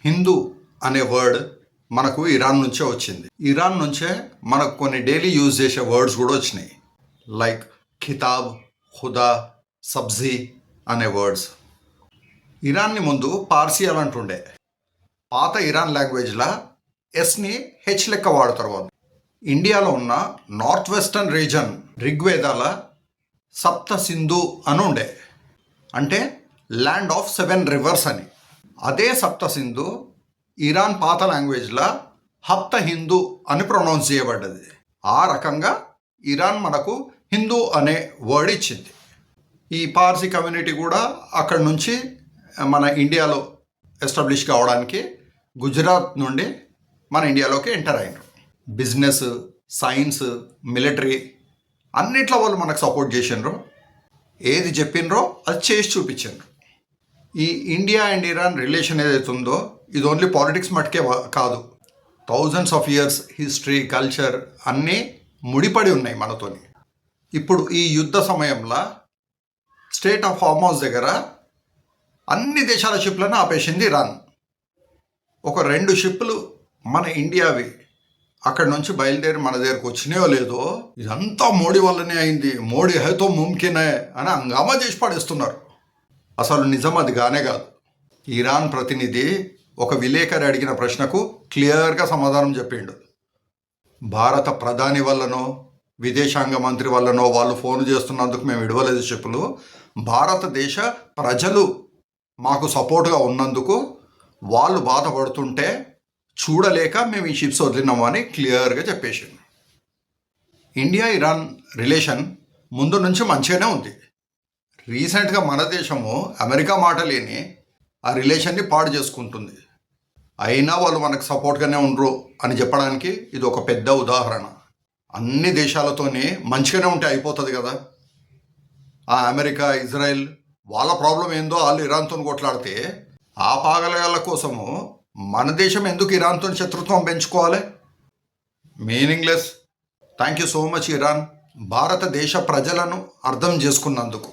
హిందూ అనే వర్డ్ మనకు ఇరాన్ నుంచే వచ్చింది. ఇరాన్ నుంచే మనకు కొన్ని డైలీ యూజ్ చేసే వర్డ్స్ కూడా వచ్చినాయి. లైక్ ఖితాబ్, ఖుదా, సబ్జీ అనే వర్డ్స్. ఇరాన్ని ముందు పార్సీ అని అంటుండే. పాత ఇరాన్ లాంగ్వేజ్లో ఎస్ని హెచ్ లెక్క వాడతారు వాళ్ళు. ఇండియాలో ఉన్న నార్త్ వెస్టర్న్ రీజన్ ఋగ్వేదాల సప్త సింధు అని ఉండే, అంటే ల్యాండ్ ఆఫ్ 7 రివర్స్ అని. అదే సప్త సింధు ఇరాన్ పాత లాంగ్వేజ్లో హప్త హిందూ అని ప్రొనౌన్స్ చేయబడ్డది. ఆ రకంగా ఇరాన్ మనకు హిందూ అనే వర్డ్ ఇచ్చింది. ఈ పార్సీ కమ్యూనిటీ కూడా అక్కడి నుంచి మన ఇండియాలో ఎస్టాబ్లిష్ కావడానికి గుజరాత్ నుండి మన ఇండియాలోకి ఎంటర్ అయినారు. బిజినెస్, సైన్స్, మిలిటరీ అన్నిట్లో వాళ్ళు మనకు సపోర్ట్ చేసినారు. ఏది చెప్పినరో అది చేసి చూపించారు. ఈ ఇండియా అండ్ ఇరాన్ రిలేషన్ ఏదైతే ఉందో ఇది ఓన్లీ పాలిటిక్స్ మటుకే కాదు. Thousands of years history, culture అన్నీ ముడిపడి ఉన్నాయి మనతోని. ఇప్పుడు ఈ యుద్ధ సమయంలో స్టేట్ ఆఫ్ హార్మోజ్ దగ్గర అన్ని దేశాల షిప్లను ఆపేసింది ఇరాన్. ఒక 2 షిప్పులు మన ఇండియావి అక్కడి నుంచి బయలుదేరి మన దగ్గరకు వచ్చినాయో లేదో, ఇదంతా మోడీ వల్లనే అయింది, మోడీ హైతో ముమ్కినే అని హంగామా చేసి పడేస్తున్నారు. అసలు నిజం అది కానే కాదు. ఇరాన్ ప్రతినిధి ఒక విలేకరి అడిగిన ప్రశ్నకు క్లియర్గా సమాధానం చెప్పిండు. భారత ప్రధాని వల్లనో విదేశాంగ మంత్రి వల్లనో వాళ్ళు ఫోన్ చేస్తున్నందుకు మేము ఇడవలేదు షిప్పులు, భారతదేశ ప్రజలు మాకు సపోర్ట్గా ఉన్నందుకు వాళ్ళు బాధపడుతుంటే చూడలేక మేము ఈ షిప్స్ వదిలినాము అని క్లియర్గా చెప్పేసింది. ఇండియా ఇరాన్ రిలేషన్ ముందు నుంచి మంచిగానే ఉంది. రీసెంట్గా మన దేశము అమెరికా మాట లేని ఆ రిలేషన్ని పాడు చేసుకుంటుంది. అయినా వాళ్ళు మనకు సపోర్ట్గానే ఉండరు అని చెప్పడానికి ఇది ఒక పెద్ద ఉదాహరణ. అన్ని దేశాలతోనే మంచిగానే ఉంటే అయిపోతుంది కదా. ఆ అమెరికా, ఇజ్రాయెల్ వాళ్ళ ప్రాబ్లం ఏందో వాళ్ళు ఇరాన్తో కొట్లాడితే ఆ పాగలగాళ్ళ కోసము మన దేశం ఎందుకు ఇరాన్తో శత్రుత్వం పెంచుకోవాలి? Meaningless. Thank you so much Iran, భారతదేశ ప్రజలను అర్థం చేసుకున్నందుకు.